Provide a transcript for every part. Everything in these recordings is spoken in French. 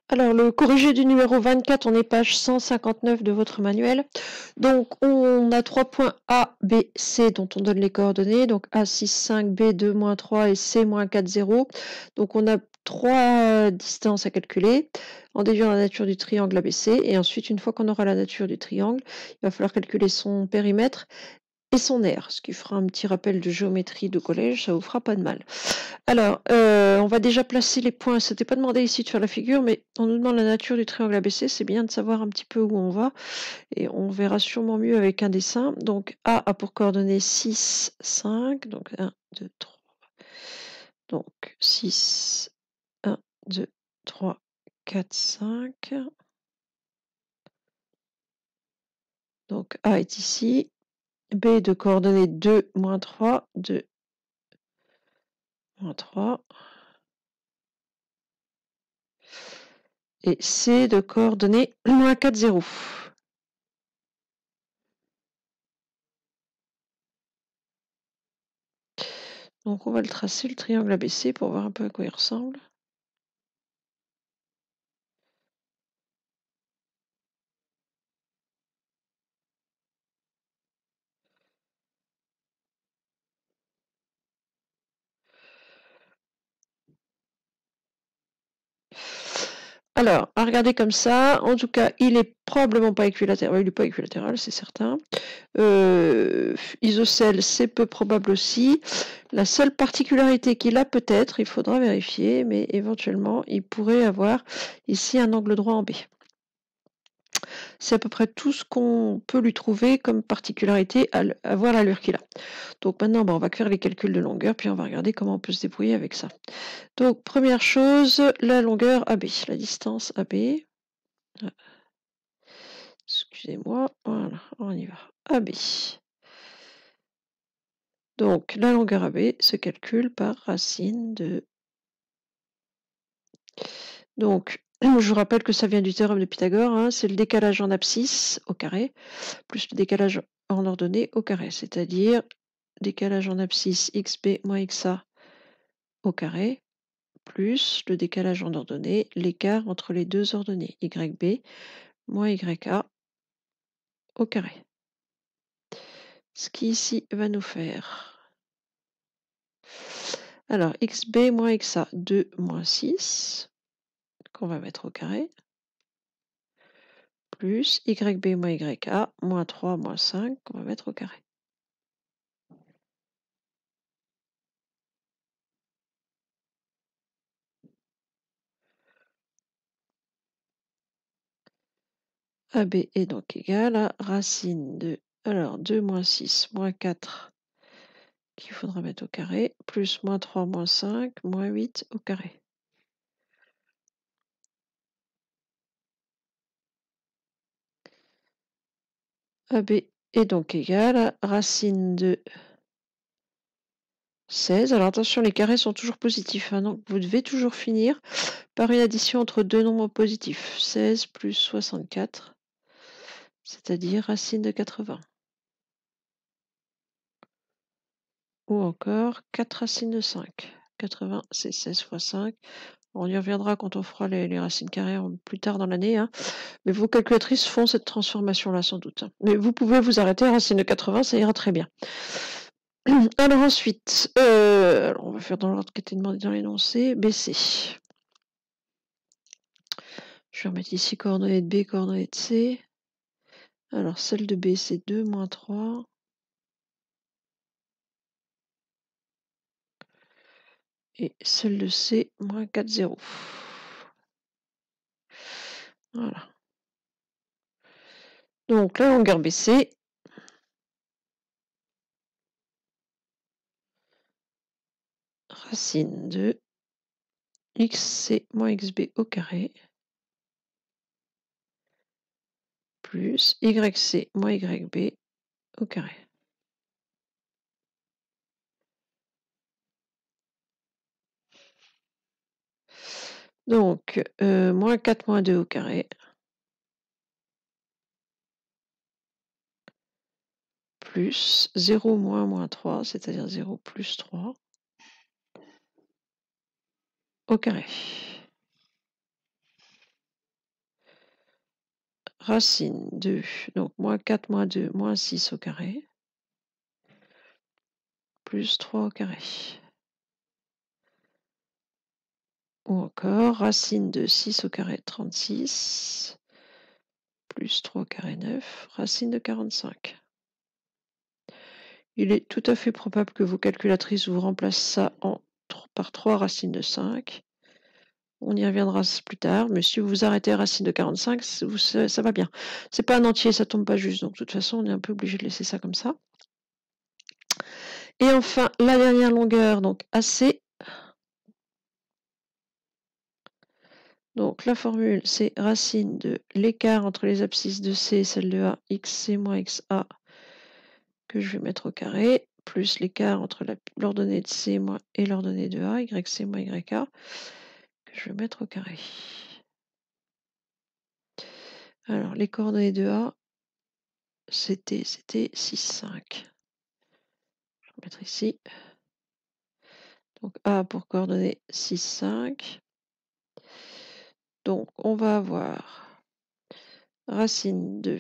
Alors, le corrigé du numéro 24, on est page 159 de votre manuel. Donc, on a 3 points A, B, C dont on donne les coordonnées. Donc, A, 6, 5, B, 2, moins 3 et C, moins 4, 0. Donc, on a 3 distances à calculer en déduisant la nature du triangle ABC. Et ensuite, une fois qu'on aura la nature du triangle, il va falloir calculer son périmètre et son aire, ce qui fera un petit rappel de géométrie de collège, ça vous fera pas de mal. Alors, on va déjà placer les points. C'était pas demandé ici de faire la figure, mais on nous demande la nature du triangle ABC. C'est bien de savoir un petit peu où on va. Et on verra sûrement mieux avec un dessin. Donc, A a pour coordonnées 6, 5. Donc, 1, 2, 3. Donc, 6, 1, 2, 3, 4, 5. Donc, A est ici. B de coordonnées 2, moins 3. 2, moins 3. Et C de coordonnées moins 4, 0. Donc on va le tracer, le triangle ABC, pour voir un peu à quoi il ressemble. Alors, à regarder comme ça, en tout cas, il est probablement pas équilatéral. Il n'est pas équilatéral, c'est certain. Isocèle, c'est peu probable aussi. La seule particularité qu'il a peut-être, il faudra vérifier, mais éventuellement, il pourrait avoir ici un angle droit en B. C'est à peu près tout ce qu'on peut lui trouver comme particularité à voir l'allure qu'il a. Donc maintenant, on va faire les calculs de longueur, puis on va regarder comment on peut se débrouiller avec ça. Donc première chose, la longueur AB, la distance AB. Excusez-moi, voilà, on y va. AB. Donc la longueur AB se calcule par racine de... Donc, je vous rappelle que ça vient du théorème de Pythagore, hein, c'est le décalage en abscisse au carré, plus le décalage en ordonnée au carré, c'est-à-dire décalage en abscisse xb moins xa au carré, plus le décalage en ordonnée, l'écart entre les deux ordonnées, yb moins ya au carré. Ce qui ici va nous faire... Alors, xb moins xa, 2 moins 6, qu'on va mettre au carré, plus yb moins ya, moins 3 moins 5, qu'on va mettre au carré. AB est donc égal à racine de... Alors, 2 moins 6 moins 4 qu'il faudra mettre au carré, plus moins 3 moins 5, moins 8 au carré. AB est donc égal à racine de 16. Alors attention, les carrés sont toujours positifs, hein, donc vous devez toujours finir par une addition entre deux nombres positifs. 16 plus 64, c'est-à-dire racine de 80. Ou encore 4 racines de 5. 80, c'est 16 fois 5. On y reviendra quand on fera les racines carrées plus tard dans l'année, hein. Mais vos calculatrices font cette transformation-là sans doute. Mais vous pouvez vous arrêter à racine de 80, ça ira très bien. Alors ensuite, on va faire dans l'ordre qui était demandé dans l'énoncé, BC. Je vais remettre ici coordonnées de B, coordonnées de C. Alors celle de B, c'est 2 moins 3. Et celle de C, moins 4, 0. Voilà. Donc la longueur BC, racine de xc moins xb au carré, plus yc moins yb au carré. Donc, moins 4 moins 2 au carré, plus 0 moins 3, c'est-à-dire 0 plus 3, au carré. racine de, donc moins 4 moins 2 moins 6 au carré, plus 3 au carré. Ou encore racine de 6 au carré 36, plus 3 au carré 9, racine de 45. Il est tout à fait probable que vos calculatrices vous remplacent ça par 3 racines de 5. On y reviendra plus tard, mais si vous vous arrêtez à racine de 45, ça va bien. C'est pas un entier, ça tombe pas juste, donc de toute façon on est un peu obligé de laisser ça comme ça. Et enfin, la dernière longueur, donc AC. Donc la formule, c'est racine de l'écart entre les abscisses de C et celle de A, xC moins XA, que je vais mettre au carré, plus l'écart entre l'ordonnée de C et l'ordonnée de A, YC moins YA, que je vais mettre au carré. Alors, les coordonnées de A, c'était 6, 5. Je vais mettre ici. Donc A pour coordonnées 6, 5. Donc, on va avoir racine de...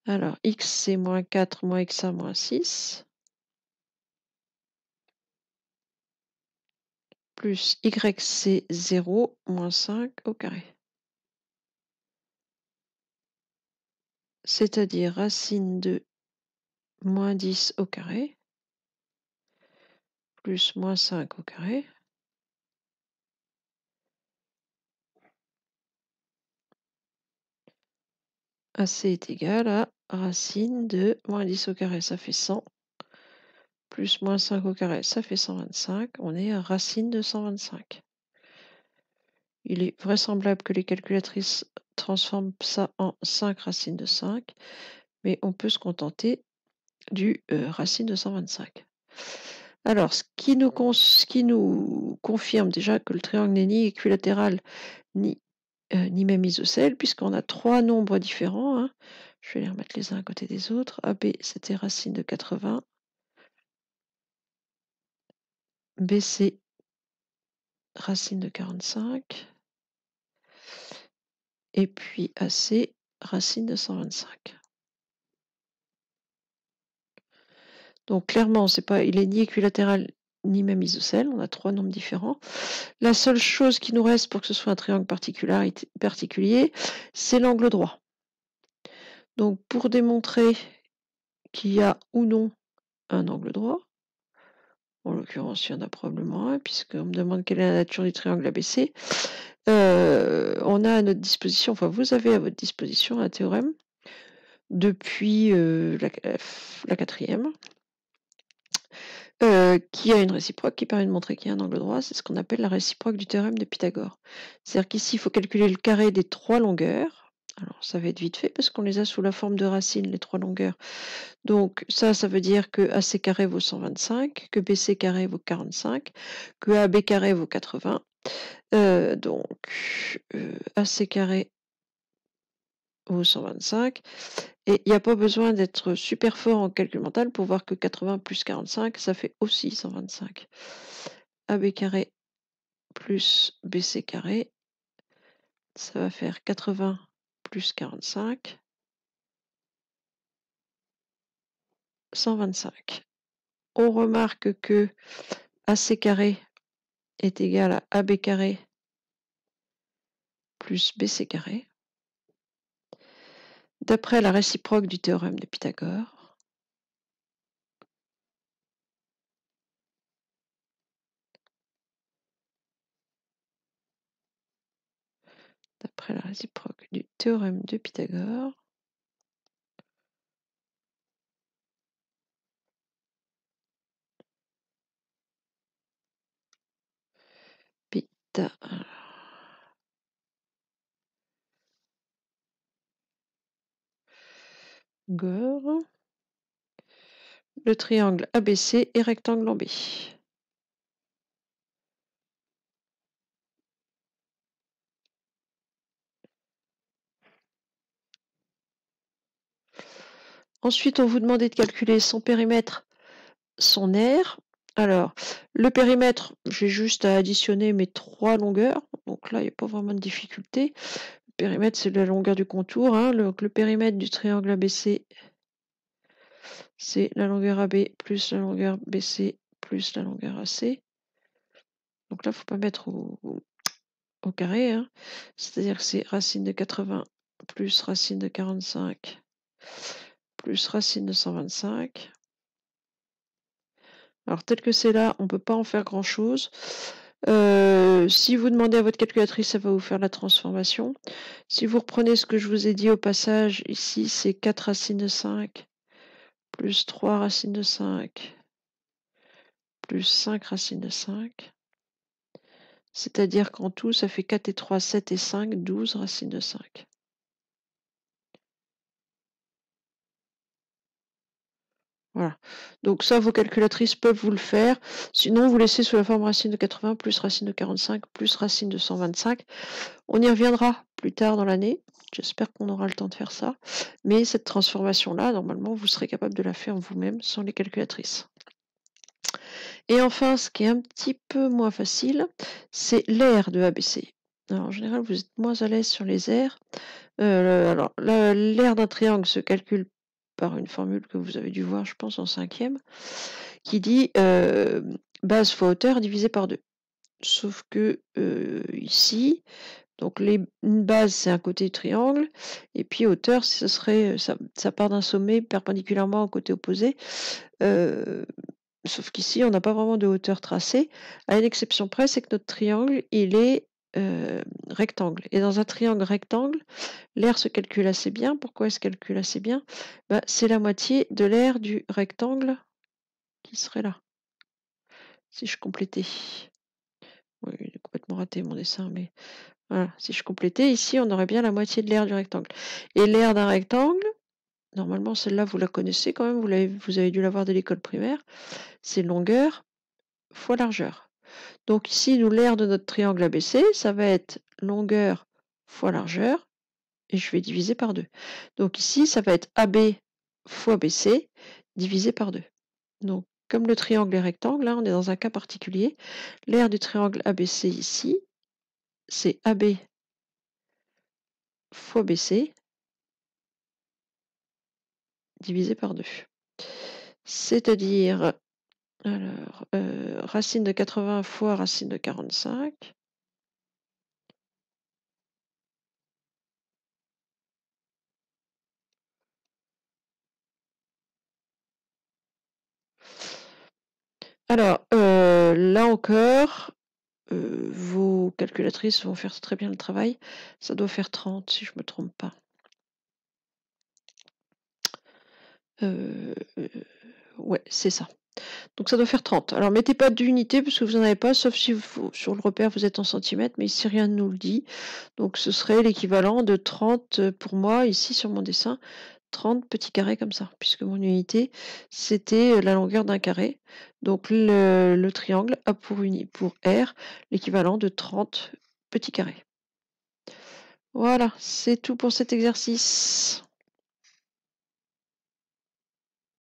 Alors, x c'est moins 4 moins xa moins 6. Plus y c'est 0 moins 5 au carré. C'est-à-dire racine de moins 10 au carré, plus moins 5 au carré, AC est égal à racine de moins 10 au carré, ça fait 100, plus moins 5 au carré, ça fait 125, on est à racine de 125. Il est vraisemblable que les calculatrices transforment ça en 5 racines de 5, mais on peut se contenter du racine de 125. Alors, ce qui nous confirme déjà que le triangle n'est ni équilatéral ni même isocèle, puisqu'on a 3 nombres différents. Hein. Je vais les remettre les uns à côté des autres. AB, c'était racine de 80. BC, racine de 45. Et puis AC, racine de 125. Donc clairement, il est ni équilatéral ni même isocèle. On a 3 nombres différents. La seule chose qui nous reste pour que ce soit un triangle particulier, c'est l'angle droit. Donc pour démontrer qu'il y a ou non un angle droit, en l'occurrence il y en a probablement un, puisqu'on me demande quelle est la nature du triangle ABC, on a à notre disposition, enfin vous avez à votre disposition un théorème depuis la quatrième, qui a une réciproque qui permet de montrer qu'il y a un angle droit. C'est ce qu'on appelle la réciproque du théorème de Pythagore. C'est-à-dire qu'ici, il faut calculer le carré des 3 longueurs. Alors, ça va être vite fait parce qu'on les a sous la forme de racine, les 3 longueurs. Donc, ça veut dire que AC carré vaut 125, que BC carré vaut 45, que AB carré vaut 80. Donc, AC carré vaut 125. Et il n'y a pas besoin d'être super fort en calcul mental pour voir que 80 plus 45, ça fait aussi 125. AB carré plus BC carré, ça va faire 80 plus 45, 125. On remarque que AC carré est égal à AB carré plus BC carré. D'après la réciproque du théorème de Pythagore, d'après la réciproque du théorème de Pythagore, Pythagore, le triangle ABC est rectangle en B. Ensuite, on vous demandait de calculer son périmètre, son aire. Alors, le périmètre, j'ai juste à additionner mes 3 longueurs. Donc là, il n'y a pas vraiment de difficulté. périmètre, c'est la longueur du contour. Hein. Le périmètre du triangle ABC, c'est la longueur AB plus la longueur BC plus la longueur AC. Donc là, il ne faut pas mettre au carré. Hein. C'est-à-dire que c'est racine de 80 plus racine de 45 plus racine de 125. Alors, tel que c'est là, on ne peut pas en faire grand-chose. Si vous demandez à votre calculatrice, ça va vous faire la transformation. Si vous reprenez ce que je vous ai dit au passage, ici, c'est 4 racines de 5 plus 3 racines de 5 plus 5 racines de 5. C'est-à-dire qu'en tout, ça fait 4 et 3, 7 et 5, 12 racines de 5. Voilà. Donc ça, vos calculatrices peuvent vous le faire. Sinon, vous laissez sous la forme racine de 80 plus racine de 45 plus racine de 125. On y reviendra plus tard dans l'année. J'espère qu'on aura le temps de faire ça. Mais cette transformation-là, normalement, vous serez capable de la faire vous-même sans les calculatrices. Et enfin, ce qui est un petit peu moins facile, c'est l'aire de ABC. Alors, en général, vous êtes moins à l'aise sur les aires. Alors, l'aire d'un triangle se calcule par une formule que vous avez dû voir, je pense, en 5e, qui dit base fois hauteur divisé par 2. Sauf que ici, donc une base, c'est un côté du triangle, et puis hauteur, ce serait, ça part d'un sommet perpendiculairement au côté opposé. Sauf qu'ici, on n'a pas vraiment de hauteur tracée, à une exception près, c'est que notre triangle, il est rectangle. Et dans un triangle rectangle, l'aire se calcule assez bien. Pourquoi elle se calcule assez bien? C'est la moitié de l'aire du rectangle qui serait là. Si je complétais. Oui, il est complètement raté mon dessin, mais voilà. Si je complétais, ici, on aurait bien la moitié de l'aire du rectangle. Et l'aire d'un rectangle, normalement, celle-là, vous la connaissez quand même, vous avez dû la voir dès l'école primaire, c'est longueur fois largeur. Donc ici, nous, l'aire de notre triangle ABC, ça va être longueur fois largeur, et je vais diviser par 2. Donc ici, ça va être AB fois BC divisé par 2. Donc, comme le triangle est rectangle, là, on est dans un cas particulier. L'aire du triangle ABC ici, c'est AB fois BC divisé par 2. C'est-à-dire, alors, racine de 80 fois racine de 45. Alors, là encore, vos calculatrices vont faire très bien le travail. Ça doit faire 30 si je ne me trompe pas. Ouais, c'est ça. Donc ça doit faire 30. Alors mettez pas d'unité parce que vous n'en avez pas, sauf si sur le repère vous êtes en centimètres, mais ici rien ne nous le dit. Donc ce serait l'équivalent de 30 pour moi, ici sur mon dessin, 30 petits carrés comme ça, puisque mon unité, c'était la longueur d'un carré. Donc le triangle a pour R l'équivalent de 30 petits carrés. Voilà, c'est tout pour cet exercice.